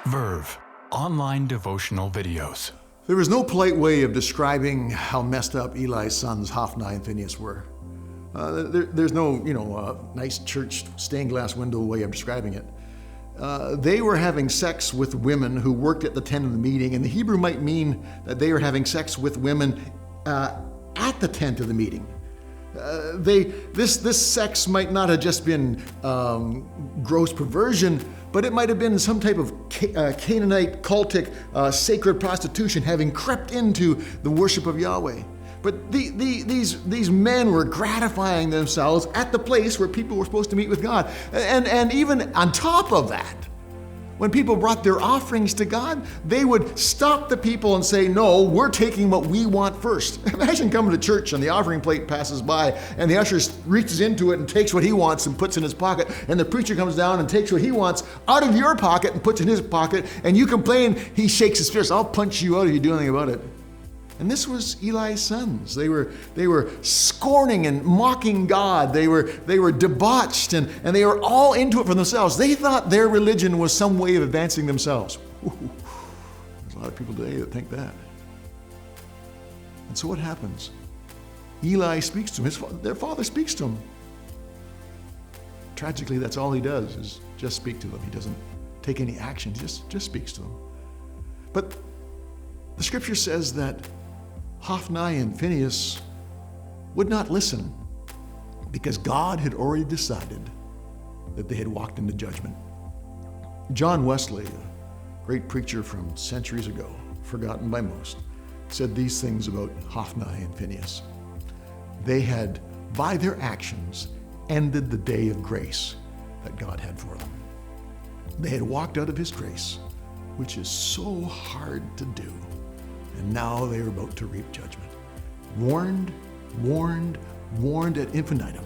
Verve, online devotional videos. There is no polite way of describing how messed up Eli's sons, Hophni and Phinehas, were. There's no, nice church stained glass window way of describing it. They were having sex with women who worked at the tent of the meeting, and the Hebrew might mean that they were having sex with women at the tent of the meeting. This sex might not have just been gross perversion, but it might have been some type of Canaanite cultic sacred prostitution having crept into the worship of Yahweh. But these men were gratifying themselves at the place where people were supposed to meet with God. And even on top of that, when people brought their offerings to God, they would stop the people and say, no, we're taking what we want first. Imagine coming to church and the offering plate passes by and the usher reaches into it and takes what he wants and puts in his pocket, and the preacher comes down and takes what he wants out of your pocket and puts in his pocket, and you complain, he shakes his fist, I'll punch you out if you do anything about it. And this was Eli's sons. They were scorning and mocking God. They were debauched and they were all into it for themselves. They thought their religion was some way of advancing themselves. There's a lot of people today that think that. And so what happens? Eli speaks to him. Their father speaks to him. Tragically, that's all he does is just speak to them. He doesn't take any action. He just speaks to them. But the scripture says that Hophni and Phinehas would not listen because God had already decided that they had walked into judgment. John Wesley, a great preacher from centuries ago, forgotten by most, said these things about Hophni and Phinehas. They had, by their actions, ended the day of grace that God had for them. They had walked out of His grace, which is so hard to do. And now they are about to reap judgment. Warned ad infinitum.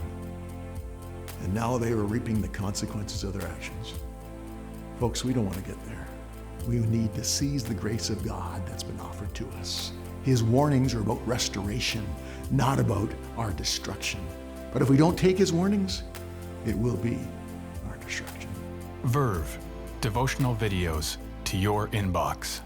And now they are reaping the consequences of their actions. Folks, we don't want to get there. We need to seize the grace of God that's been offered to us. His warnings are about restoration, not about our destruction. But if we don't take His warnings, it will be our destruction. Verve, devotional videos to your inbox.